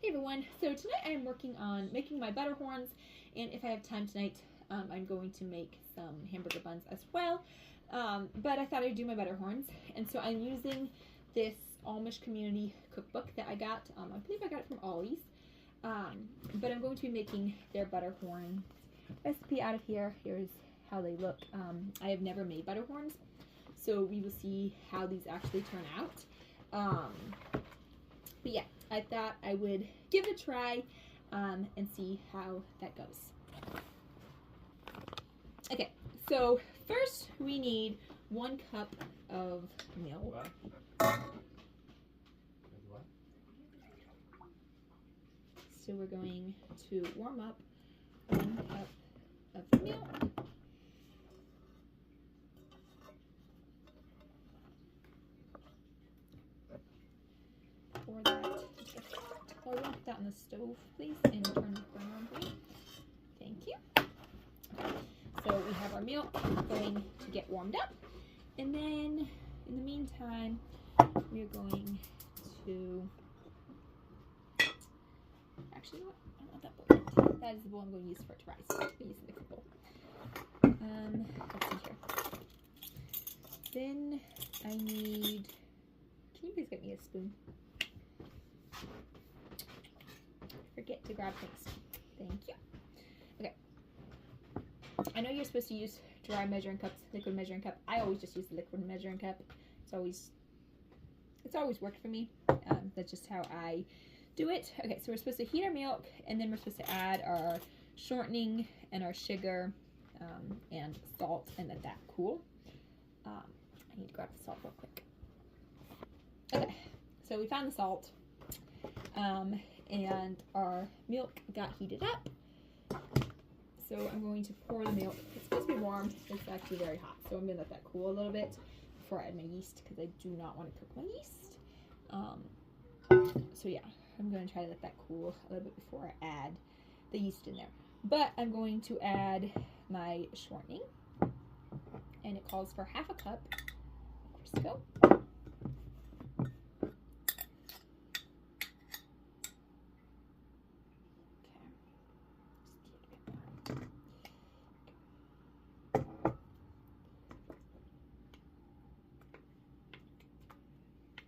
Hey everyone, so tonight I am working on making my butterhorns, and if I have time tonight, I'm going to make some hamburger buns as well, but I thought I'd do my butterhorns, and so I'm using this Amish community cookbook that I got. I believe I got it from Ollie's, but I'm going to be making their butterhorn recipe out of here. Here's how they look. I have never made butterhorns, so we will see how these actually turn out. But yeah, I thought I would give it a try and see how that goes. Okay, so first we need 1 cup of milk. So we're going to warm up 1 cup of milk. Pour that. Oh, you want to put that on the stove, please, and turn the burner on for me. Thank you. Okay. So we have our milk going to get warmed up, and then in the meantime, we're going to. Actually, you know what? I don't want that bowl. That is the bowl I'm going to use for it to rise. So I'm using the bowl. Let's see here. Then I need. Can you please get me a spoon? Forget to grab things. Thank you. Okay. I know you're supposed to use dry measuring cups, liquid measuring cup. I always just use the liquid measuring cup. It's always worked for me. That's just how I do it. Okay, so we're supposed to heat our milk, and then we're supposed to add our shortening and our sugar and salt, and let that cool. I need to grab the salt real quick. Okay, so we found the salt. And our milk got heated up. So I'm going to pour the milk. It's supposed to be warm. It's actually very hot. So I'm going to let that cool a little bit before I add my yeast, because I do not want to cook my yeast. So yeah, I'm going to try to let that cool a little bit before I add the yeast in there. But I'm going to add my shortening, and it calls for 1/2 cup of Crisco.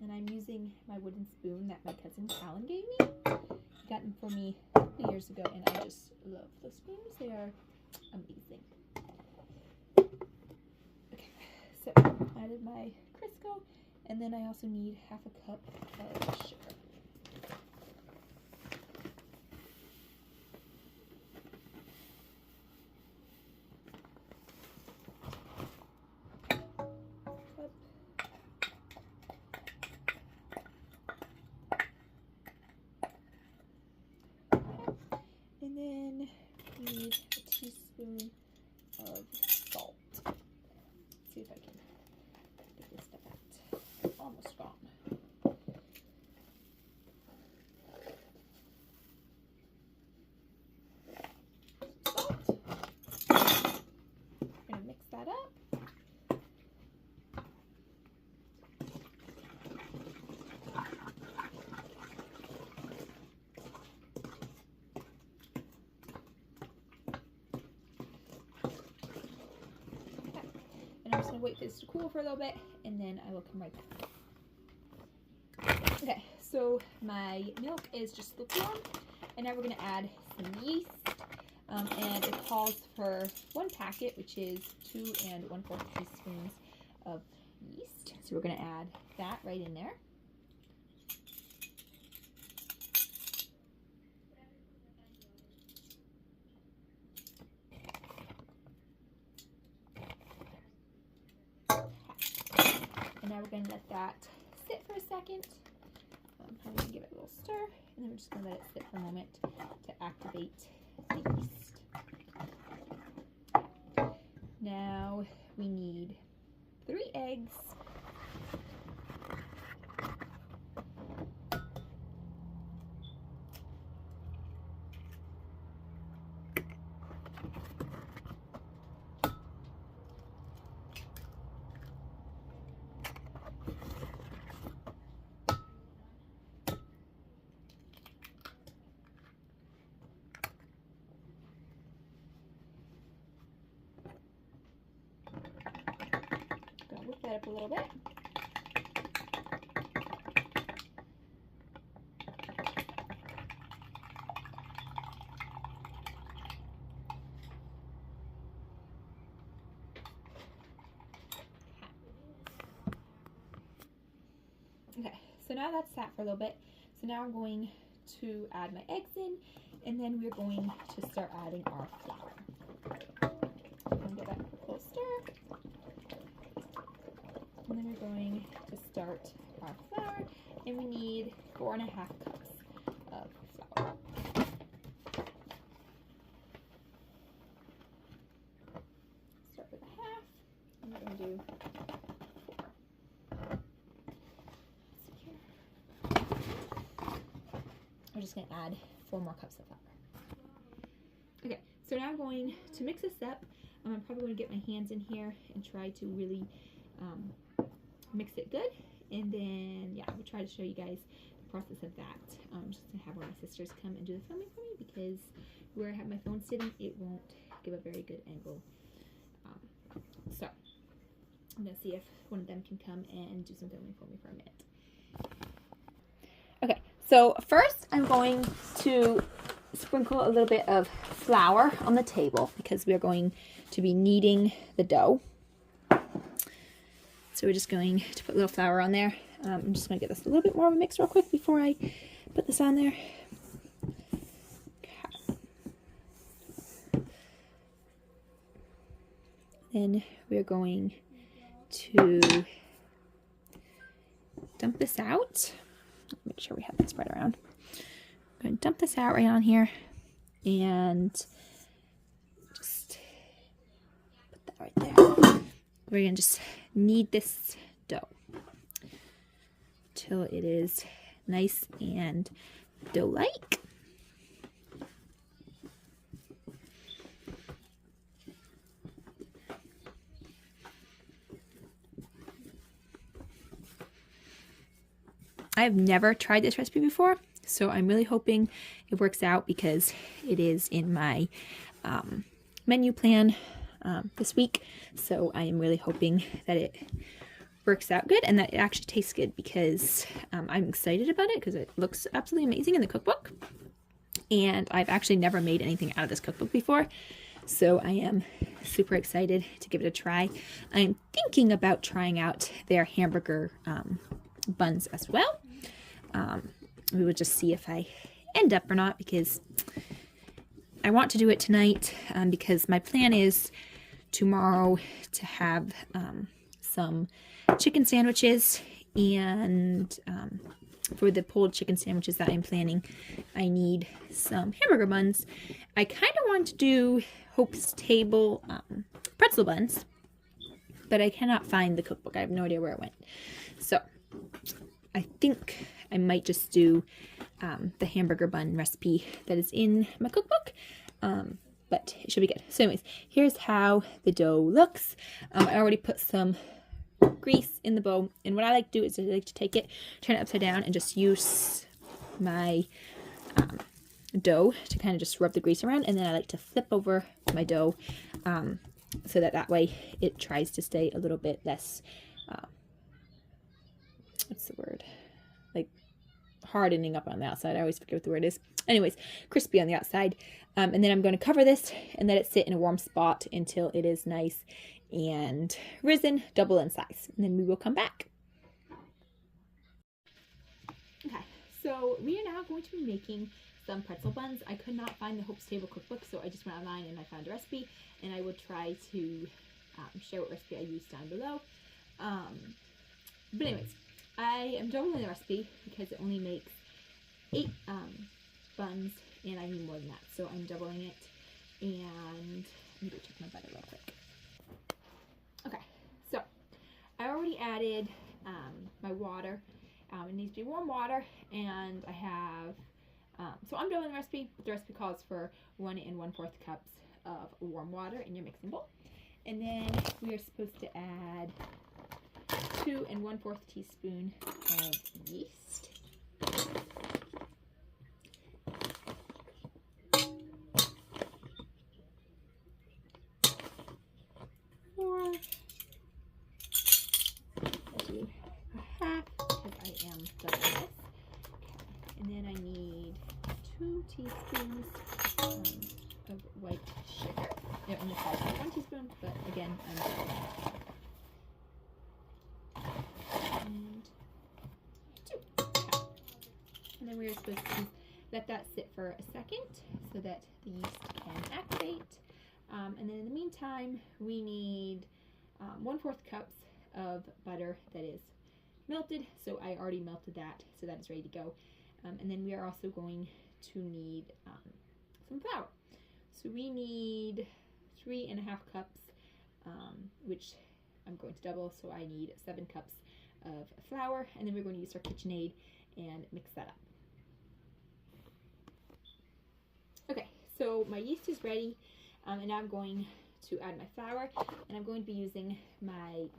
And I'm using my wooden spoon that my cousin Callan gave me. He got them for me a couple years ago, and I just love those spoons. They are amazing. Okay, so I added my Crisco, and then I also need 1/2 cup of sugar. And then we need a teaspoon of salt. Let's see if I can get this stuff out. Almost gone. Salt. We're going to mix that up. I'm just going to wait for this to cool for a little bit, and then I will come right back. Okay, so my milk is just lukewarm, and now we're going to add some yeast, and it calls for 1 packet, which is 2 1/4 teaspoons of yeast. So we're going to add that right in there. And now we're going to let that sit for a second. I'm going to give it a little stir, and then we're just going to let it sit for a moment to activate the yeast. Now we need 3 eggs. that up a little bit. Okay, so now that's sat for a little bit. So now I'm going to add my eggs in, and then we're going to start adding our flour. I'm going to give that a close stir. And then we're going to start our flour, and we need 4.5 cups of flour. Start with a half, and we're going to do 4. We're just going to add 4 more cups of flour. Okay, so now I'm going to mix this up. I'm probably going to get my hands in here and try to really mix it good, and then yeah, we'll try to show you guys the process of that. I'm just gonna have one of my sisters come and do the filming for me, because where I have my phone sitting, it won't give a very good angle. So I'm gonna see if one of them can come and do some filming for me for a minute. Okay, so first I'm going to sprinkle a little bit of flour on the table, because we are going to be kneading the dough. So we're just going to put a little flour on there. I'm just going to get this a little bit more of a mix real quick before I put this on there. Okay. Then we're going to dump this out. Make sure we have this spread around. I'm going to dump this out right on here, and just put that right there. We're going to just knead this dough till it is nice and dough-like. I have never tried this recipe before, so I'm really hoping it works out, because it is in my menu plan this week. So I am really hoping that it works out good and that it actually tastes good, because I'm excited about it, because it looks absolutely amazing in the cookbook. And I've actually never made anything out of this cookbook before. So I am super excited to give it a try. I'm thinking about trying out their hamburger buns as well. We will just see if I end up or not, because I want to do it tonight, because my plan is tomorrow to have some chicken sandwiches, and for the pulled chicken sandwiches that I'm planning, I need some hamburger buns. I kind of want to do Hope's Table pretzel buns, but I cannot find the cookbook. I have no idea where it went. So I think I might just do the hamburger bun recipe that is in my cookbook. But it should be good. So anyways, here's how the dough looks. I already put some grease in the bowl, and what I like to do is I like to take it, turn it upside down, and just use my dough to kind of just rub the grease around, and then I like to flip over my dough so that way it tries to stay a little bit less, what's the word, like hardening up on the outside. I always forget what the word is. Anyways, crispy on the outside. And then I'm going to cover this and let it sit in a warm spot until it is nice and risen, double in size. And then we will come back. Okay, so we are now going to be making some pretzel buns. I could not find the Hope's Table cookbook, so I just went online and I found a recipe, and I will try to share what recipe I used down below. But anyways, I am doubling the recipe because it only makes 8 buns, and I need more than that, so I'm doubling it. And let me go check my butter real quick. Okay, so I already added my water. It needs to be warm water, and I have so I'm doubling the recipe. The recipe calls for 1 1/4 cups of warm water in your mixing bowl, and then we are supposed to add 2 1/4 teaspoon of yeast. 4, teaspoons of white sugar. They're in the size of 1 teaspoon, but again, I'm and 2. And then we're supposed to let that sit for a second so that the yeast can activate. And then in the meantime, we need 1/4 cups of butter that is melted. So I already melted that, so that is ready to go. And then we are also going to need some flour. So we need 3.5 cups, which I'm going to double, so I need 7 cups of flour, and then we're going to use our KitchenAid and mix that up. Okay, so my yeast is ready, and now I'm going to add my flour, and I'm going to be using my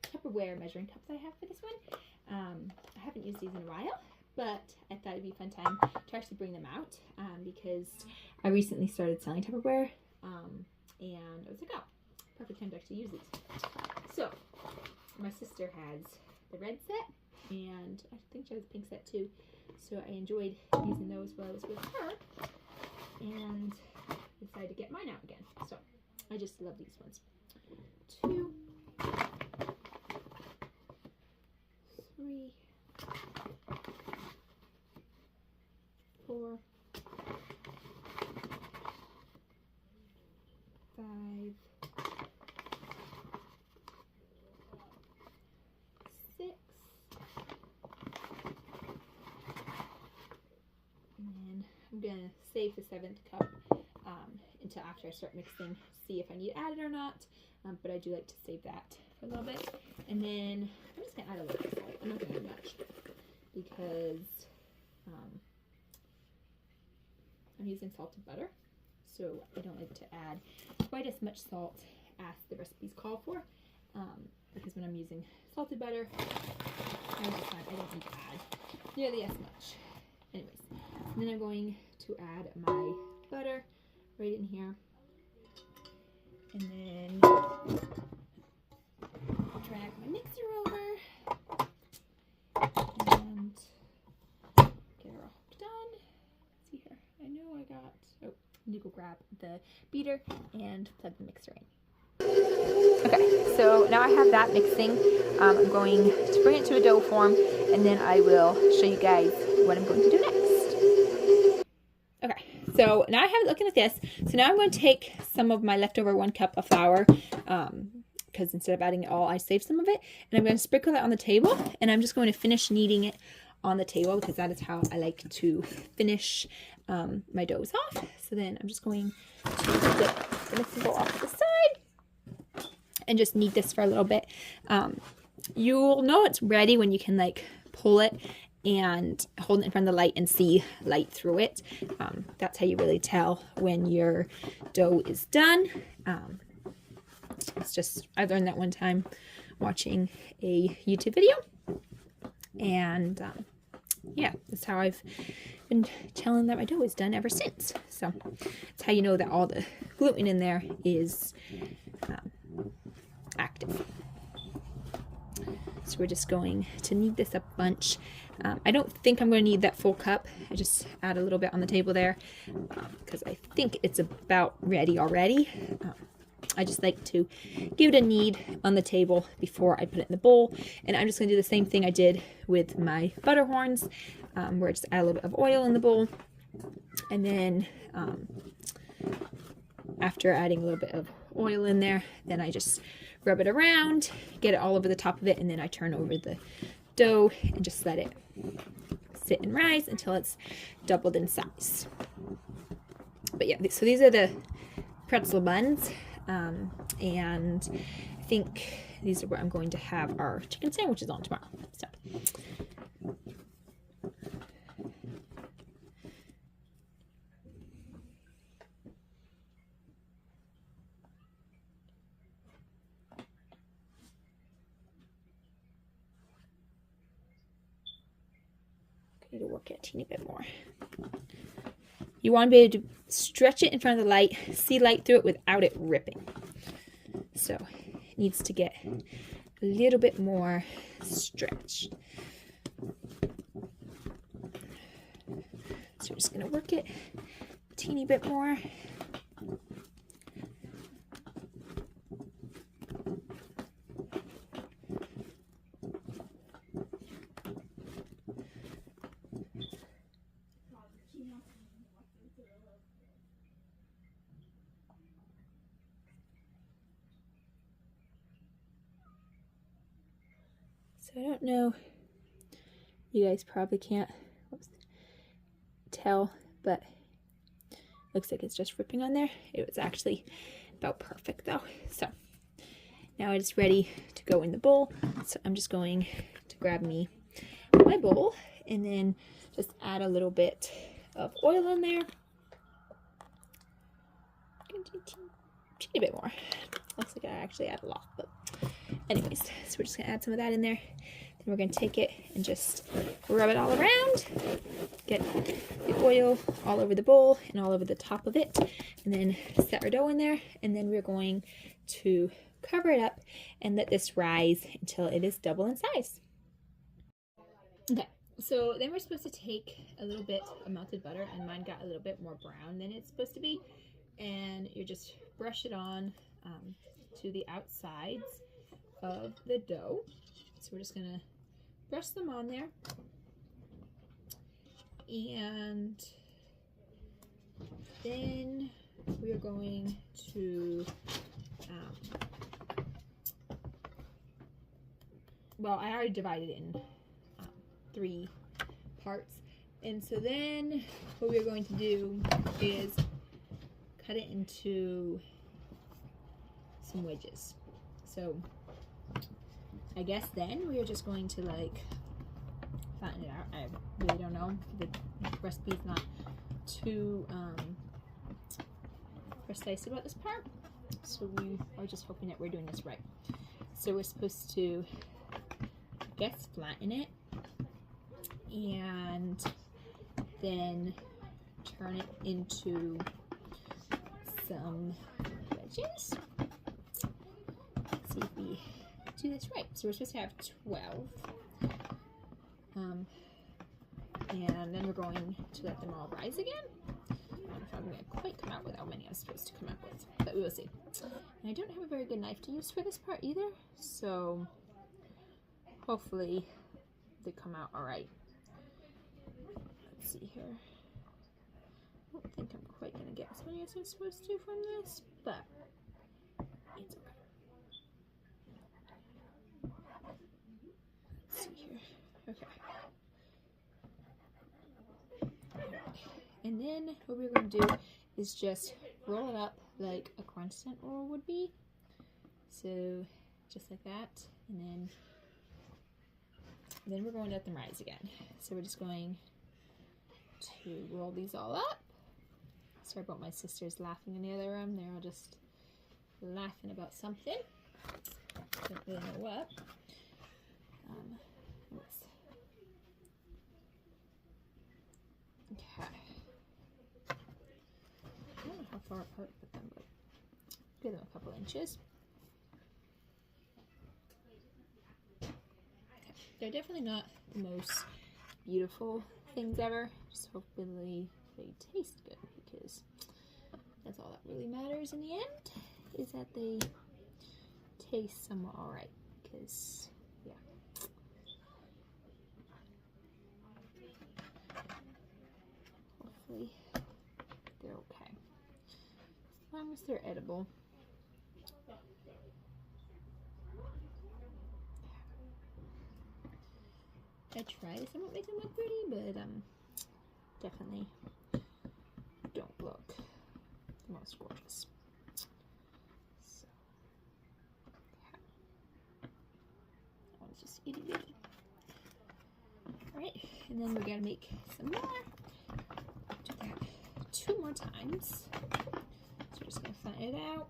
Tupperware measuring cups I have for this one. I haven't used these in a while, but I thought it'd be a fun time to actually bring them out because I recently started selling Tupperware, and I was like, oh, perfect time to actually use these. So my sister has the red set, and I think she has a pink set too, so I enjoyed using those while I was with her, and decided to get mine out again. So I just love these ones. 2, 3, 4, 5, 6, and then I'm gonna save the 7th cup until after I start mixing, see if I need to add it or not, but I do like to save that for a little bit. And then I'm just gonna add a little bit of salt. I'm not gonna add much because I'm using salted butter, so I don't like to add quite as much salt as the recipes call for, because when I'm using salted butter, I just find I don't need to add nearly as much. Anyways, and then I'm going to add my butter right in here, and then drag my mixer over and get her all hooked on. See here, I know I got, oh, I need to go grab the beater and plug the mixer in. Okay, so now I have that mixing. I'm going to bring it to a dough form, and then I will show you guys what I'm going to do next. Okay, so now I have it looking like this. So now I'm going to take some of my leftover 1 cup of flour, because instead of adding it all, I saved some of it, and I'm going to sprinkle that on the table, and I'm just going to finish kneading it on the table because that is how I like to finish my doughs off. So then I'm just going to get the mixing bowl off to the side and just knead this for a little bit. You'll know it's ready when you can like pull it and hold it in front of the light and see light through it. That's how you really tell when your dough is done. It's just, I learned that one time watching a YouTube video, and yeah, that's how I've been telling that my dough is done ever since. So that's how you know that all the gluten in there is active. So we're just going to knead this up a bunch. I don't think I'm going to need that full cup. I just add a little bit on the table there because I think it's about ready already. I just like to give it a knead on the table before I put it in the bowl. And I'm just going to do the same thing I did with my butterhorns, where I just add a little bit of oil in the bowl. And then after adding a little bit of oil in there, then I just rub it around, get it all over the top of it, and then I turn over the dough and just let it sit and rise until it's doubled in size. But yeah, so these are the pretzel buns, and I think these are where I'm going to have our chicken sandwiches on tomorrow. So need to work it a teeny bit more. You want to be able to stretch it in front of the light, see light through it without it ripping. So it needs to get a little bit more stretch. So we're just gonna work it a teeny bit more. So I don't know, you guys probably can't tell, but looks like it's just ripping on there. It was actually about perfect though. So now it's ready to go in the bowl. So I'm just going to grab me my bowl and then just add a little bit of oil in there. Teeny bit more. Looks like I actually add a lot, but anyways, so we're just gonna add some of that in there. Then we're gonna take it and just rub it all around. Get the oil all over the bowl and all over the top of it. And then set our dough in there. And then we're going to cover it up and let this rise until it is double in size. Okay, so then we're supposed to take a little bit of melted butter, and mine got a little bit more brown than it's supposed to be. And you just brush it on to the outsides of the dough. So we're just gonna brush them on there, and then we are going to well, I already divided it in 3 parts, and so then what we're going to do is cut it into some wedges. So I guess then we are just going to like flatten it out. I really don't know. The recipe's not too precise about this part, so we are just hoping that we're doing this right. So we're supposed to, I guess, flatten it and then turn it into some wedges. Let's see if we do this right. So we're supposed to have 12. And then we're going to let them all rise again. I don't know if I'm going to quite come out with how many I'm supposed to come out with, but we will see. And I don't have a very good knife to use for this part either, so hopefully they come out all right. Let's see here. I don't think I'm quite going to get as many as I'm supposed to from this, but it's okay. Let's see here. Okay. And then what we're going to do is just roll it up like a croissant roll would be. So just like that. And then we're going to let them rise again. So we're just going to roll these all up. Sorry about my sisters laughing in the other room. They're all just laughing about something. Don't really know what. Okay. I don't know how far apart to put them, but give them a couple inches. Okay. They're definitely not the most beautiful things ever. Just hopefully they taste good, because that's all that really matters in the end, is that they taste somewhat alright. Because, yeah. Hopefully they're okay. As long as they're edible. I try to somewhat make them look pretty, but definitely don't look the most gorgeous. So, yeah. That one's just itty bitty. Alright, and then we're gonna make some more. Do that 2 more times. So we're just gonna flatten it out.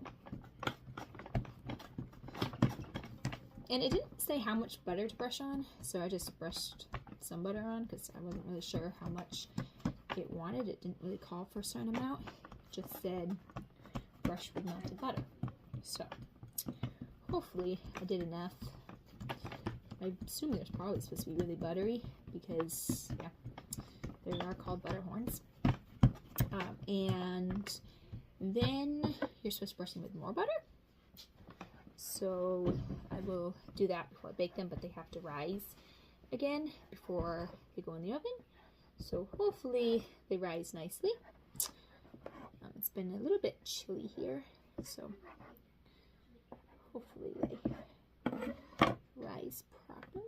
And it didn't say how much butter to brush on, so I just brushed some butter on because I wasn't really sure how much it wanted. It didn't really call for a certain amount. It just said brush with melted butter. So hopefully I did enough. I assume they're probably supposed to be really buttery because, yeah, they are called butterhorns. And then you're supposed to brush them with more butter. So I will do that before I bake them, but they have to rise again before they go in the oven. So hopefully they rise nicely. It's been a little bit chilly here, so hopefully they rise properly.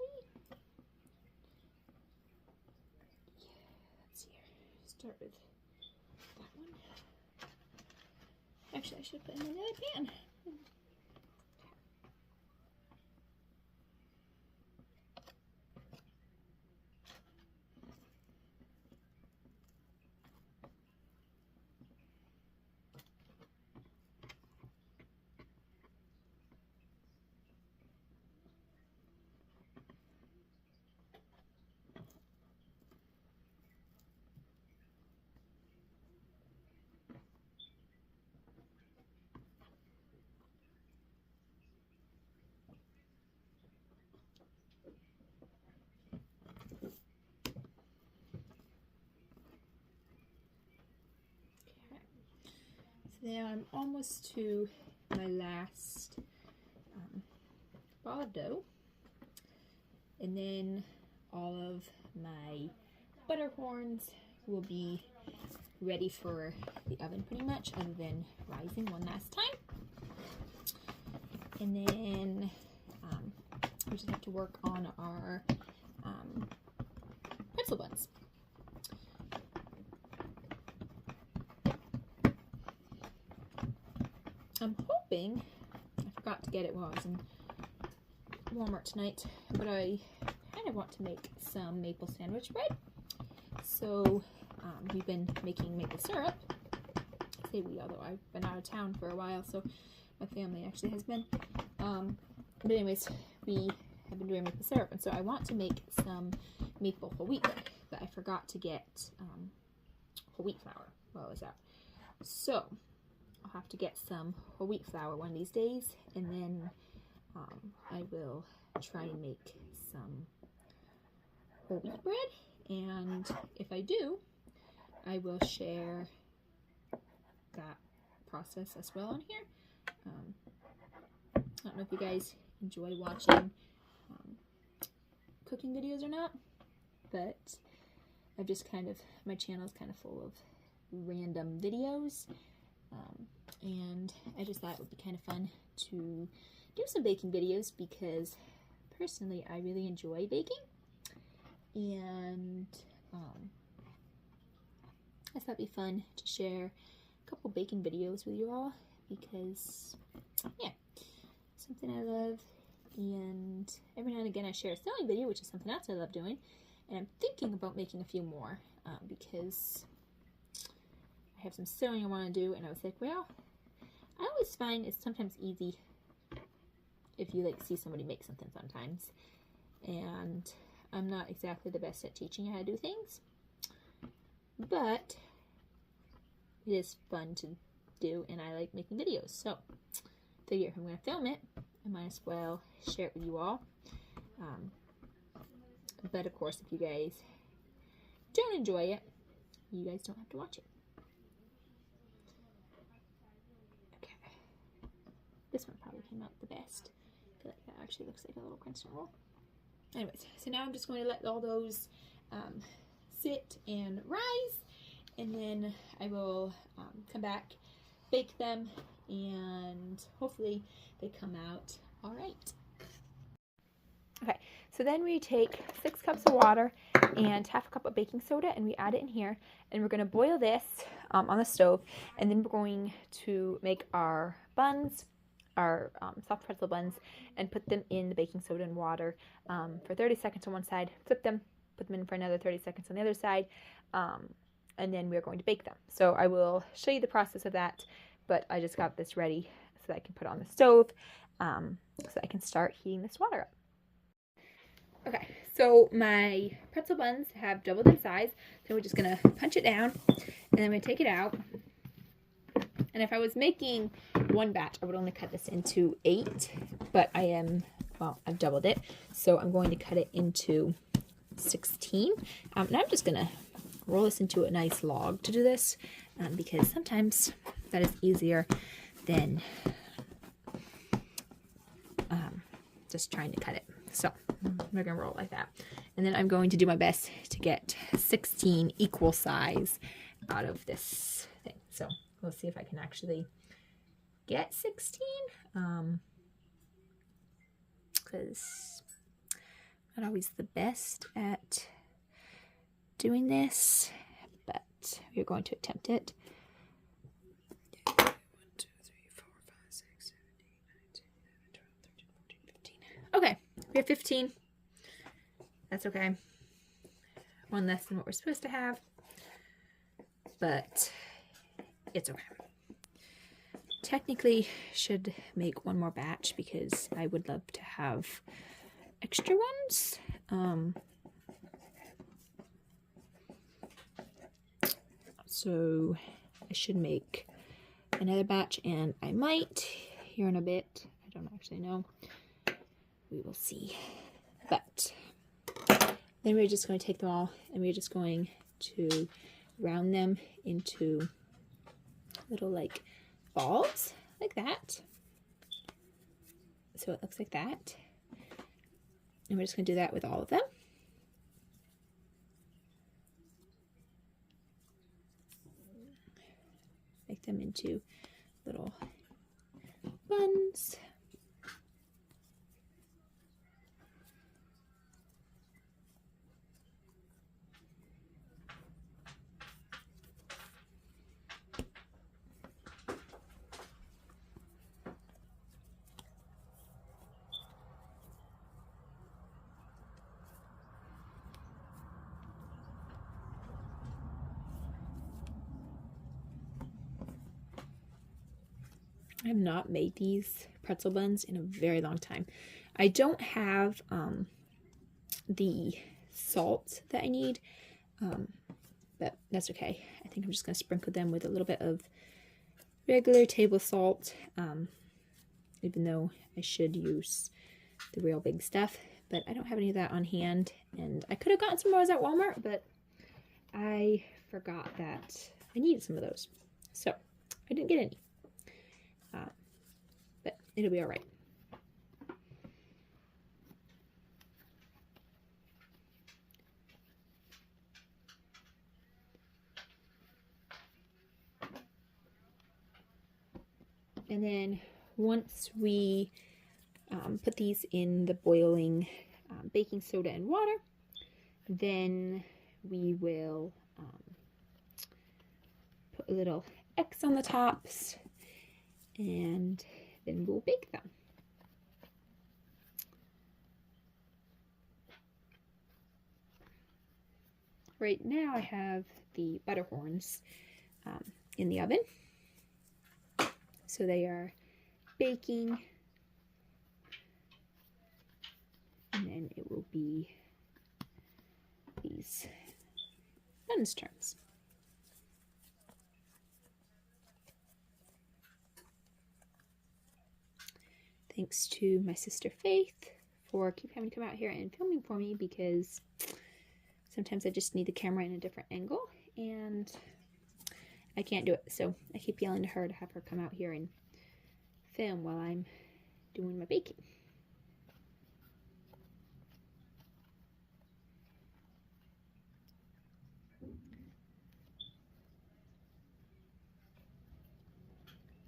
Yeah, let's see here. Start with that one. Actually, I should put them in another pan. Now I'm almost to my last ball of dough, and then all of my butterhorns will be ready for the oven pretty much, other than rising one last time. And then we just have to work on our pretzel buns. I'm hoping, I forgot to get it while I was in Walmart tonight, but I kind of want to make some maple sandwich bread. So we've been making maple syrup. I say we, although I've been out of town for a while, so my family actually has been. But anyways, we have been doing maple syrup, and so I want to make some maple whole wheat bread, but I forgot to get whole wheat flour while I was out. So I'll have to get some whole wheat flour one of these days, and then I will try and make some whole wheat bread. And if I do, I will share that process as well on here. I don't know if you guys enjoy watching cooking videos or not, but I've just my channel is kind of full of random videos. And I just thought it would be kind of fun to do some baking videos, because personally I really enjoy baking, and I thought it'd be fun to share a couple baking videos with you all, because yeah, something I love. And every now and again I share a sewing video, which is something else I love doing, and I'm thinking about making a few more because I have some sewing I want to do, and I was like, well, I always find it's sometimes easy if you see somebody make something sometimes, and I'm not exactly the best at teaching you how to do things, but it is fun to do, and I like making videos. So I figure if I'm going to film it, I might as well share it with you all. But of course, if you guys don't enjoy it, you guys don't have to watch it. Okay, this one probably came out the best. I feel like that actually looks like a little crescent roll. Anyways, so now I'm just going to let all those sit and rise, and then I will come back, bake them, and hopefully they come out all right. Okay, so then we take 6 cups of water and half a cup of baking soda, and we add it in here, and we're going to boil this on the stove, and then we're going to make our buns, our soft pretzel buns, and put them in the baking soda and water for 30 seconds on one side, flip them, put them in for another 30 seconds on the other side, and then we're going to bake them. So I will show you the process of that, but I just got this ready so that I can put it on the stove, so I can start heating this water up. Okay, so my pretzel buns have doubled in size, so we're just going to punch it down, and then I'm going to take it out. And if I was making one batch, I would only cut this into 8, but I've doubled it, so I'm going to cut it into 16. And I'm just going to roll this into a nice log to do this, because sometimes that is easier than just trying to cut it. So we're gonna roll it like that. And then I'm going to do my best to get 16 equal size out of this thing. So we'll see if I can actually get 16. Because I'm not always the best at doing this, but we're going to attempt it. 1, 2, 3, 4, 5, 6, 7, 8, 9, 10, 11, 12, 13, 14, 15. Okay, we have 15. That's okay. One less than what we're supposed to have, but it's okay. Technically, should make one more batch because I would love to have extra ones. So I should make another batch, and I might here in a bit. I don't actually know. We will see. But then we're just going to take them all, and we're just going to round them into little like balls like that. So it looks like that. And we're just going to do that with all of them. Make them into little buns. I have not made these pretzel buns in a very long time. I don't have the salt that I need, but that's okay. I think I'm just going to sprinkle them with a little bit of regular table salt, even though I should use the real big stuff, but I don't have any of that on hand, and I could have gotten some of those at Walmart, but I forgot that I needed some of those, so I didn't get any. But it'll be all right. And then once we put these in the boiling baking soda and water, then we will put a little X on the tops, and then we'll bake them. Right now I have the butterhorns in the oven, so they are baking, and then it will be these buns turns. Thanks to my sister Faith for keep having to come out here and filming for me, because sometimes I just need the camera in a different angle and I can't do it. So I keep yelling to her to have her come out here and film while I'm doing my baking.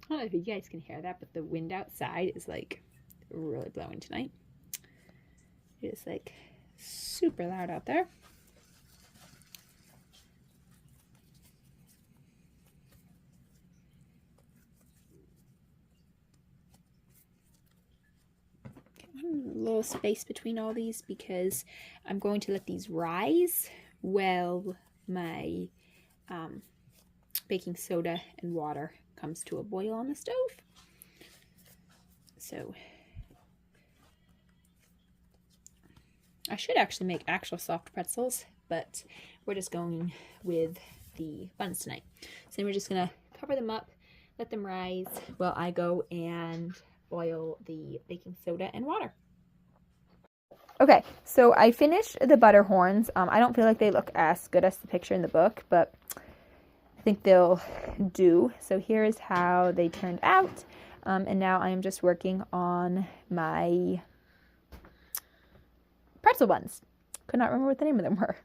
I don't know if you guys can hear that, but the wind outside is like really blowing tonight. It is like super loud out there. Get one little space between all these because I'm going to let these rise while my baking soda and water comes to a boil on the stove. So I should actually make actual soft pretzels, but we're just going with the buns tonight. So then we're just gonna cover them up, let them rise while I go and boil the baking soda and water. Okay, so I finished the butterhorns. I don't feel like they look as good as the picture in the book, but I think they'll do. So here is how they turned out. And now I am just working on my pretzel buns. Could not remember what the name of them were.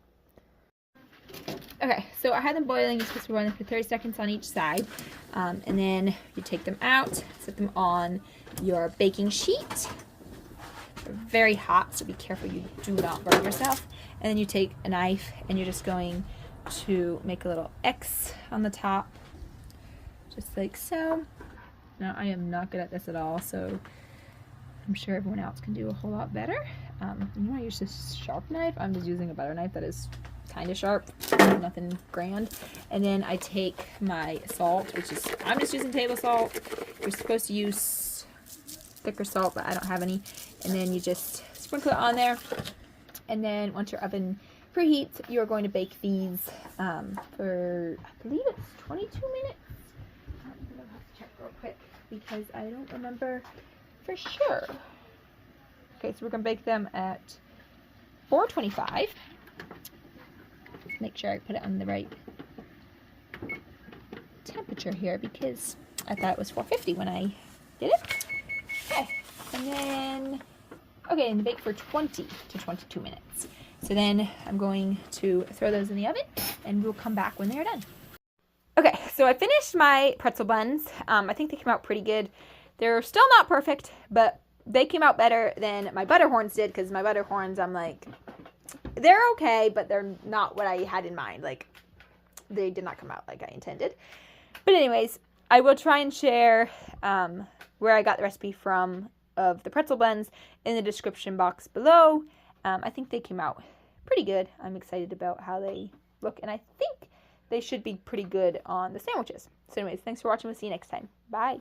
Okay, so I had them boiling. You're supposed to boil them for 30 seconds on each side. And then you take them out, set them on your baking sheet. They're very hot, so be careful you do not burn yourself. And then you take a knife and you're just going to make a little X on the top, just like so. Now, I am not good at this at all, so I'm sure everyone else can do a whole lot better. You want to use this sharp knife? I'm just using a butter knife that is kind of sharp, nothing grand. And then I take my salt, which is, I'm just using table salt. You're supposed to use thicker salt, but I don't have any. And then you just sprinkle it on there. And then once your oven preheats, you're going to bake these for, I believe it's 22 minutes. I'm going to have to check real quick because I don't remember for sure. Okay, so we're going to bake them at 425. Make sure I put it on the right temperature here because I thought it was 450 when I did it. Okay, and then, okay, and bake for 20 to 22 minutes. So then I'm going to throw those in the oven and we'll come back when they're done. Okay, so I finished my pretzel buns. I think they came out pretty good. They're still not perfect, but they came out better than my butterhorns did because my butterhorns, I'm like, they're okay, but they're not what I had in mind. Like, they did not come out like I intended. But anyways, I will try and share where I got the recipe from of the pretzel buns in the description box below. I think they came out pretty good. I'm excited about how they look, and I think they should be pretty good on the sandwiches. So anyways, thanks for watching. We'll see you next time. Bye.